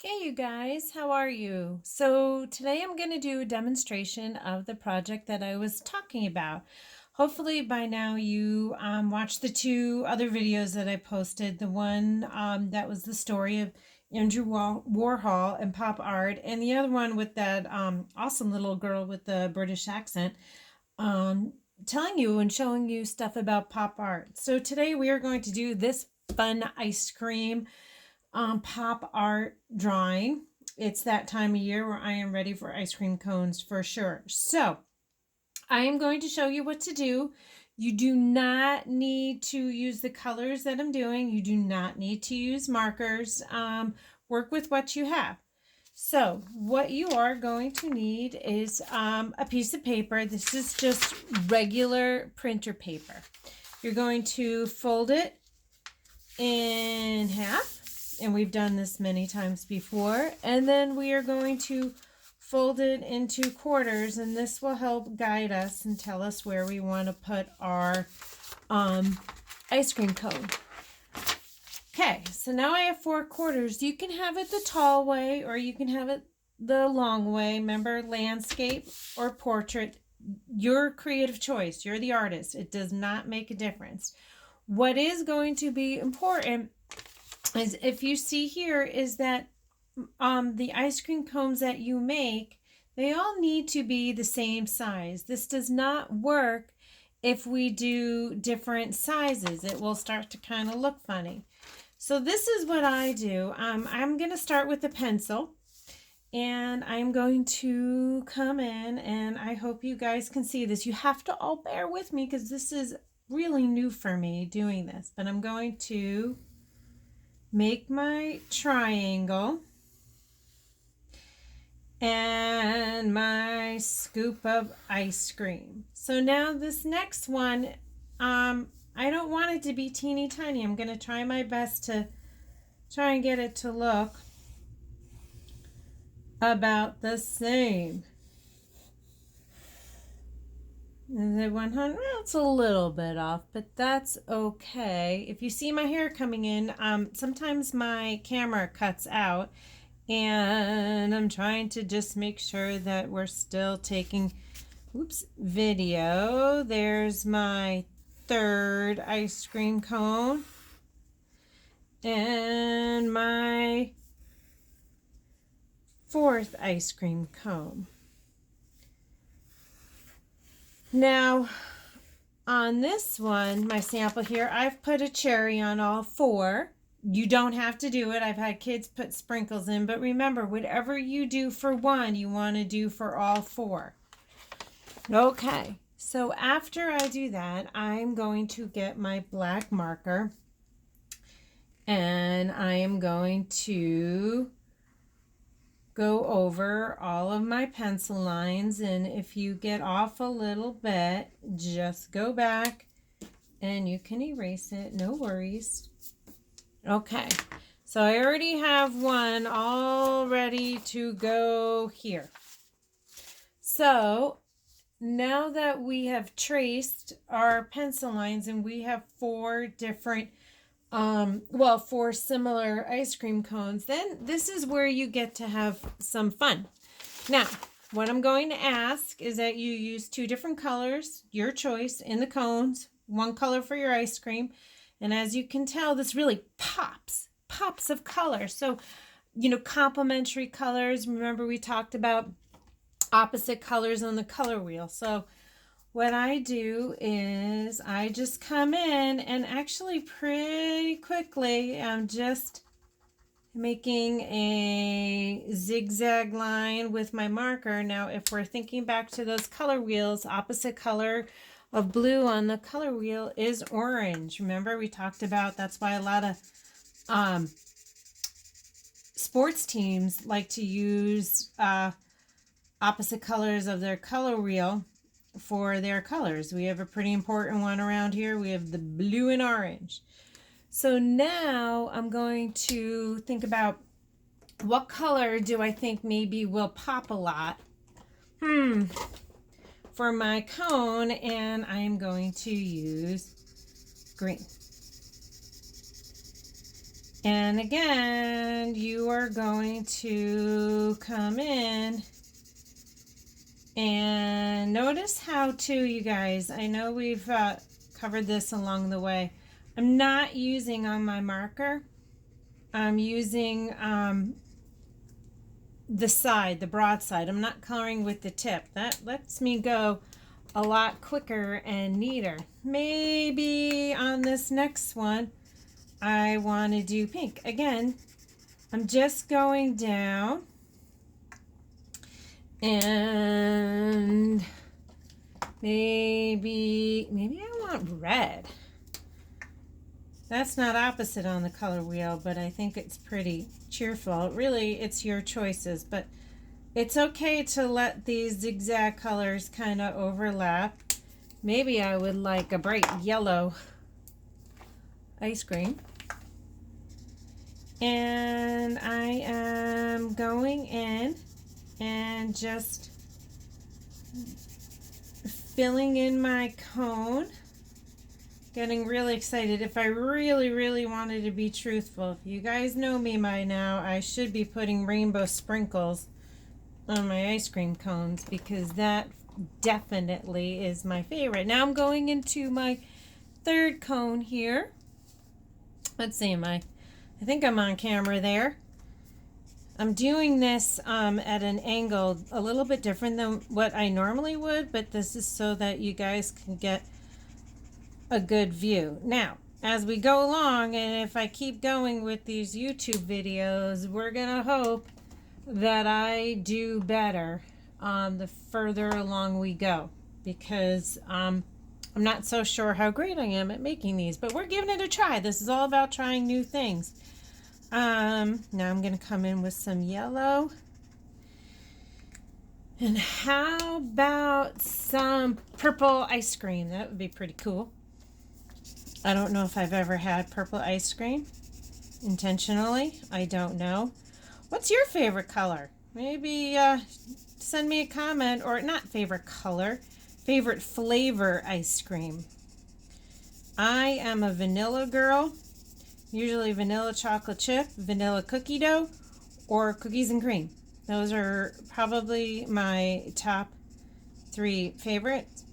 Hey you guys, how are you? So today I'm going to do a demonstration of the project that I was talking about. Hopefully by now you watched the two other videos that I posted. The one that was the story of Andrew Warhol and pop art, and the other one with that awesome little girl with the British accent um, telling you and showing you stuff about pop art. So today we are going to do this fun ice cream pop art drawing. It's that time of year where I am ready for ice cream cones for sure. So I am going to show you what to do. You do not need to use the colors that I'm doing. You do not need to use markers. Work with what you have. So what you are going to need is a piece of paper. This is just regular printer paper. You're going to fold it in half, and we've done this many times before, and then we are going to fold it into quarters, and this will help guide us and tell us where we want to put our ice cream cone. Okay, so now I have 4 quarters. You can have it the tall way or you can have it the long way. Remember, landscape or portrait, your creative choice. You're the artist. It does not make a difference. What is going to be important is, if you see here, is that the ice cream cones that you make, they all need to be the same size. This does not work if we do different sizes. It will start to kind of look funny. So this is what I do. I'm going to start with a pencil, and I'm going to come in, and I hope you guys can see this. You have to all bear with me because this is really new for me doing this, but I'm going to make my triangle and my scoop of ice cream. So now this next one, I don't want it to be teeny tiny. I'm going to try my best to try and get it to look about the same. Is it 100? Well, it's a little bit off, but that's okay. If you see my hair coming in, sometimes my camera cuts out, and I'm trying to just make sure that we're still taking, video. There's my 3rd ice cream cone and my 4th ice cream cone. Now, on this one, my sample here, I've put a cherry on all 4. You don't have to do it. I've had kids put sprinkles in, but remember, whatever you do for one, you want to do for all 4. Okay, so after I do that, I'm going to get my black marker, and I am going to go over all of my pencil lines, and if you get off a little bit, just go back and you can erase it, no worries. Okay, so I already have one all ready to go here. So now that we have traced our pencil lines and we have 4 different 4 similar ice cream cones, then this is where you get to have some fun. Now, what I'm going to ask is that you use 2 different colors, your choice, in the cones, 1 color for your ice cream. And as you can tell, this really pops of color. So, complementary colors. Remember, we talked about opposite colors on the color wheel. So what I do is I just come in, and actually pretty quickly I'm just making a zigzag line with my marker. Now, if we're thinking back to those color wheels, opposite color of blue on the color wheel is orange. Remember, we talked about that's why a lot of sports teams like to use opposite colors of their color wheel for their colors. We have a pretty important one around here. We have the blue and orange. So now I'm going to think about, what color do I think maybe will pop a lot for my cone, and I'm going to use green. And again, you are going to come in and notice how too, you guys, I know we've covered this along the way. I'm not using on my marker. I'm using the side, the broad side. I'm not coloring with the tip. That lets me go a lot quicker and neater. Maybe on this next one, I want to do pink. Again, I'm just going down and maybe I want red. That's not opposite on the color wheel, but I think it's pretty cheerful. Really, it's your choices, but it's okay to let these zigzag colors kind of overlap. Maybe I would like a bright yellow ice cream. And I am going in and just filling in my cone. Getting really excited. If I really wanted to be truthful, if you guys know me by now, I should be putting rainbow sprinkles on my ice cream cones because that definitely is my favorite. Now I'm going into my third cone here. Let's see, I think I'm on camera there. I'm doing this at an angle a little bit different than what I normally would, but this is so that you guys can get a good view. Now, as we go along, and if I keep going with these YouTube videos, we're gonna hope that I do better the further along we go, because I'm not so sure how great I am at making these, but we're giving it a try. This is all about trying new things. Now I'm gonna come in with some yellow. And how about some purple ice cream? That would be pretty cool. I don't know if I've ever had purple ice cream intentionally. I don't know. What's your favorite color? Maybe send me a comment, or not favorite color, favorite flavor ice cream. I am a vanilla girl, usually vanilla chocolate chip, vanilla cookie dough, or cookies and cream. Those are probably my top 3 favorites.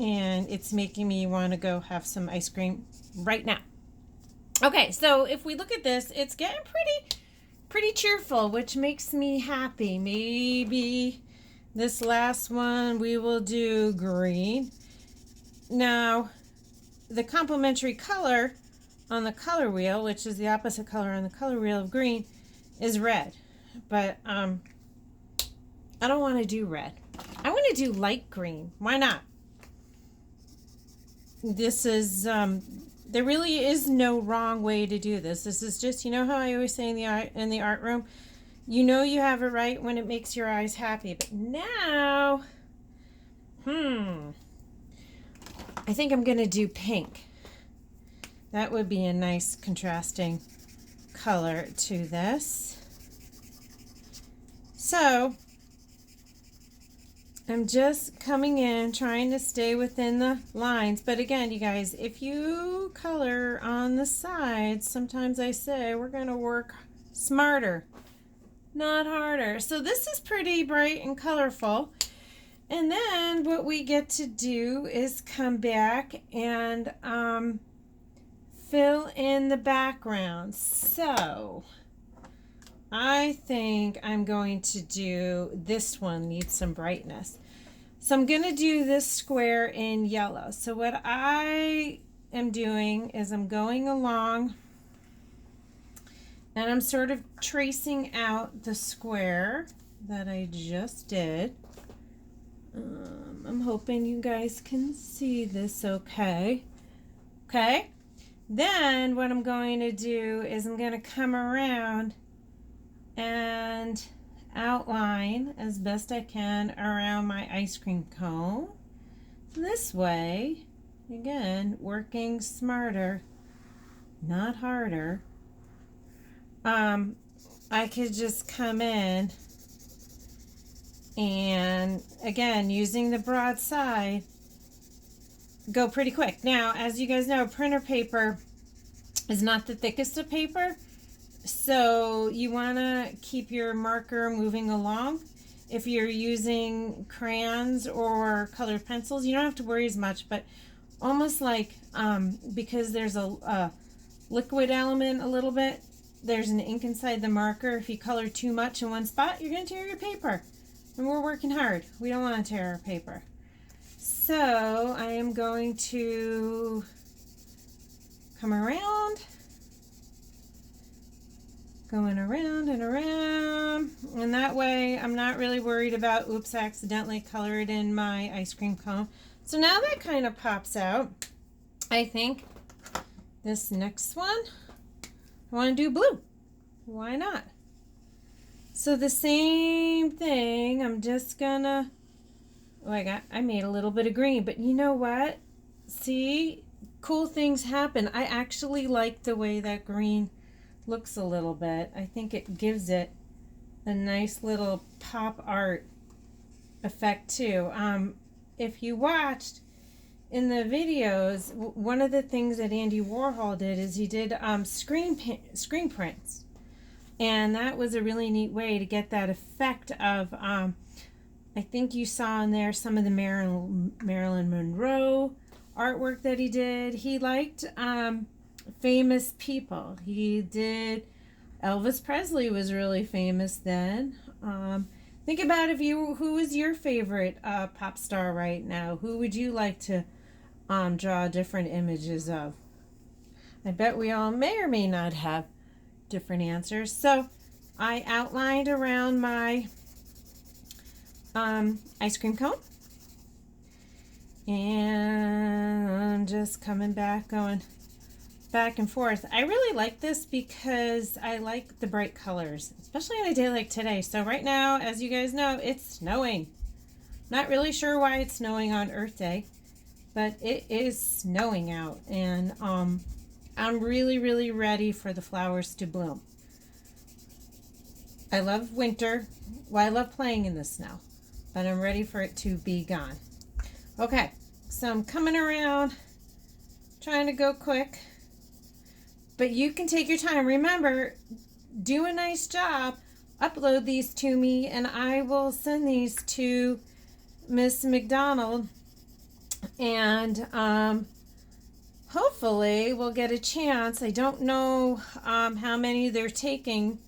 And it's making me want to go have some ice cream right now. Okay, so if we look at this, it's getting pretty cheerful, which makes me happy. Maybe this last one we will do green. Now, the complementary color on the color wheel, which is the opposite color on the color wheel of green, is red. But I don't want to do red. I want to do light green. Why not? This is, there really is no wrong way to do this. This is just, you know how I always say in the art room, you know you have it right when it makes your eyes happy. But now, I think I'm going to do pink. That would be a nice contrasting color to this. So, I'm just coming in, trying to stay within the lines. But again, you guys, if you color on the sides, sometimes I say we're going to work smarter, not harder. So this is pretty bright and colorful. And then what we get to do is come back and fill in the background. So I think I'm going to do this one, needs some brightness. So I'm going to do this square in yellow. So what I am doing is I'm going along and I'm sort of tracing out the square that I just did. I'm hoping you guys can see this okay. Okay. Then what I'm going to do is I'm going to come around and outline as best I can around my ice cream cone. This way, again, working smarter, not harder. I could just come in and, again, using the broad side, go pretty quick. Now, as you guys know, printer paper is not the thickest of paper. So you want to keep your marker moving along. If you're using crayons or colored pencils, you don't have to worry as much, but almost like because there's a liquid element a little bit, there's an ink inside the marker. If you color too much in one spot, you're going to tear your paper. And we're working hard. We don't want to tear our paper. So I am going to come around, going around and around, and that way I'm not really worried about, oops, I accidentally colored in my ice cream cone. So now that kind of pops out. I think this next one, I want to do blue. Why not? So the same thing, I'm just gonna, oh, I made a little bit of green, but you know what? See, cool things happen. I actually like the way that green looks a little bit. I think it gives it a nice little pop art effect too. If you watched in the videos, one of the things that Andy Warhol did is he did screen prints, and that was a really neat way to get that effect of I think you saw in there some of the Marilyn Monroe artwork that he did. He liked famous people. He did, Elvis Presley was really famous then. Think about who is your favorite pop star right now? Who would you like to draw different images of? I bet we all may or may not have different answers. So I outlined around my ice cream cone, and I'm just coming back, going back and forth. I really like this because I like the bright colors, especially on a day like today. So right now, as you guys know, it's snowing. Not really sure why it's snowing on Earth Day, but it is snowing out, and I'm really, really ready for the flowers to bloom. I love winter. Well, I love playing in the snow, but I'm ready for it to be gone. Okay, so I'm coming around, trying to go quick, but you can take your time. Remember, do a nice job. Upload these to me, and I will send these to Miss McDonald, and hopefully we'll get a chance. I don't know how many they're taking,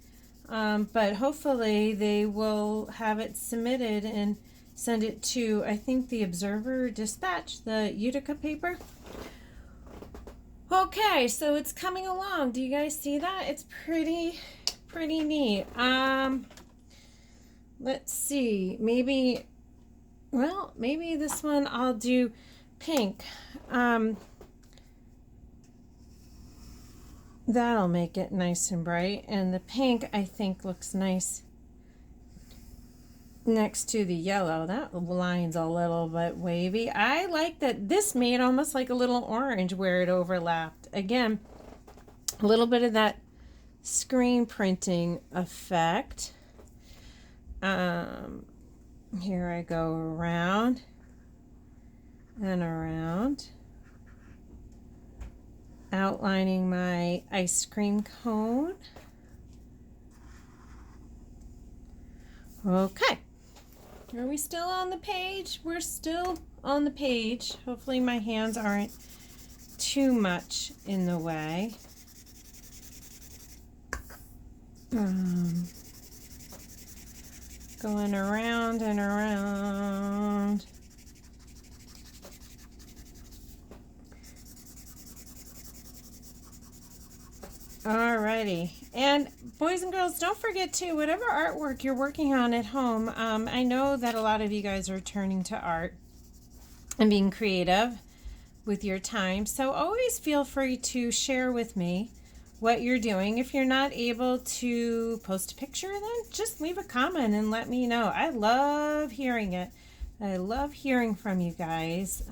but hopefully they will have it submitted and send it to, I think, the Observer Dispatch, the Utica paper. Okay, so it's coming along. Do you guys see that? It's pretty neat. Let's see. Maybe this one I'll do pink. That'll make it nice and bright, and the pink I think looks nice next to the yellow. That line's a little bit wavy. I like that this made almost like a little orange where it overlapped. Again, a little bit of that screen printing effect. Here I go around and around, outlining my ice cream cone. Okay. Are we still on the page? We're still on the page. Hopefully my hands aren't too much in the way. Going around and around. Alrighty, and boys and girls, don't forget to, whatever artwork you're working on at home, I know that a lot of you guys are turning to art and being creative with your time, so always feel free to share with me what you're doing. If you're not able to post a picture, then just leave a comment and let me know. I love hearing it. I love hearing from you guys.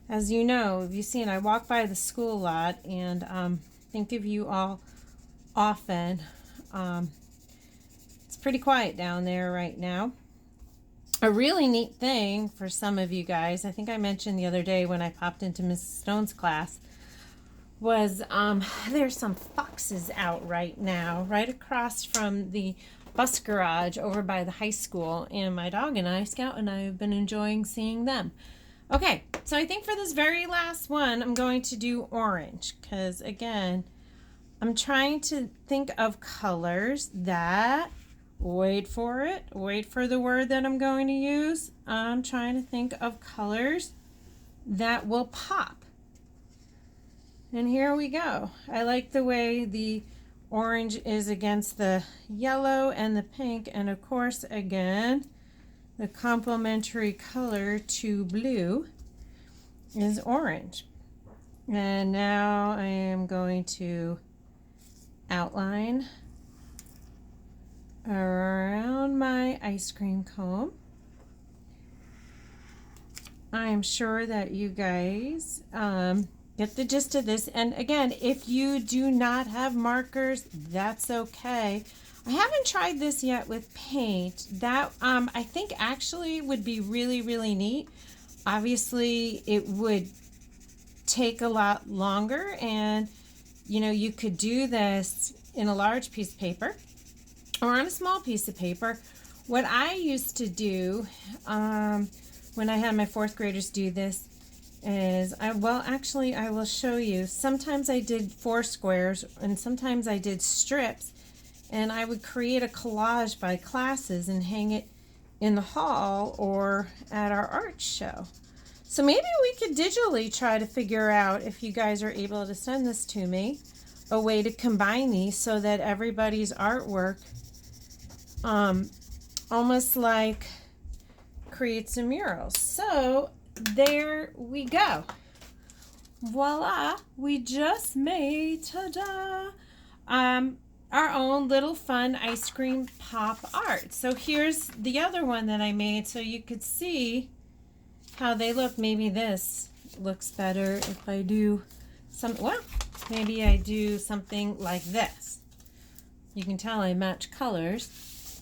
As you know, you've seen, I walk by the school a lot, and think of you all often. It's pretty quiet down there right now. A really neat thing for some of you guys, I think I mentioned the other day when I popped into Mrs. Stone's class, was there's some foxes out right now, right across from the bus garage over by the high school, and my dog and I, Scout and I, have been enjoying seeing them. Okay, so I think for this very last one, I'm going to do orange because, again, I'm trying to think of colors that, wait for it, wait for the word that I'm going to use. I'm trying to think of colors that will pop. And here we go. I like the way the orange is against the yellow and the pink, and of course, again, the complementary color to blue is orange. And now I am going to outline around my ice cream cone. I am sure that you guys get the gist of this. And again, if you do not have markers, that's okay. I haven't tried this yet with paint. That I think actually would be really, really neat. Obviously, it would take a lot longer, and you could do this in a large piece of paper or on a small piece of paper. What I used to do when I had my fourth graders do this is, I will show you. Sometimes I did 4 squares and sometimes I did strips, and I would create a collage by classes and hang it in the hall or at our art show. So maybe we could digitally try to figure out, if you guys are able to send this to me, a way to combine these so that everybody's artwork almost like creates a mural. So there we go. Voila, we just made, ta-da, our own little fun ice cream pop art. So here's the other one that I made so you could see how they look. Maybe this looks better if I do maybe I do something like this. You can tell I match colors,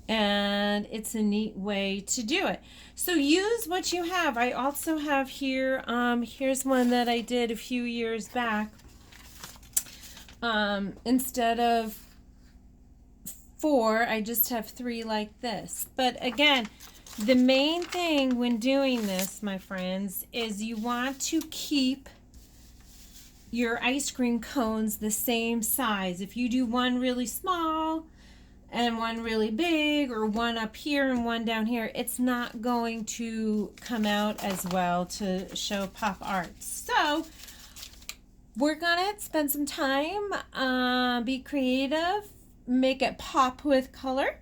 and it's a neat way to do it. So use what you have. I also have here, here's one that I did a few years back. Instead of 4, I just have 3 like this. But again, the main thing when doing this, my friends, is you want to keep your ice cream cones the same size. If you do one really small and one really big, or one up here and one down here, it's not going to come out as well to show pop art. So work on it, spend some time, be creative, make it pop with color,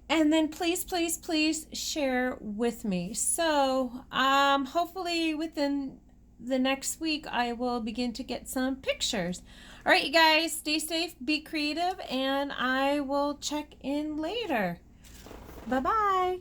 and then please, please, please share with me. So hopefully within the next week I will begin to get some pictures. All right, you guys, stay safe, be creative, and I will check in later. Bye-bye.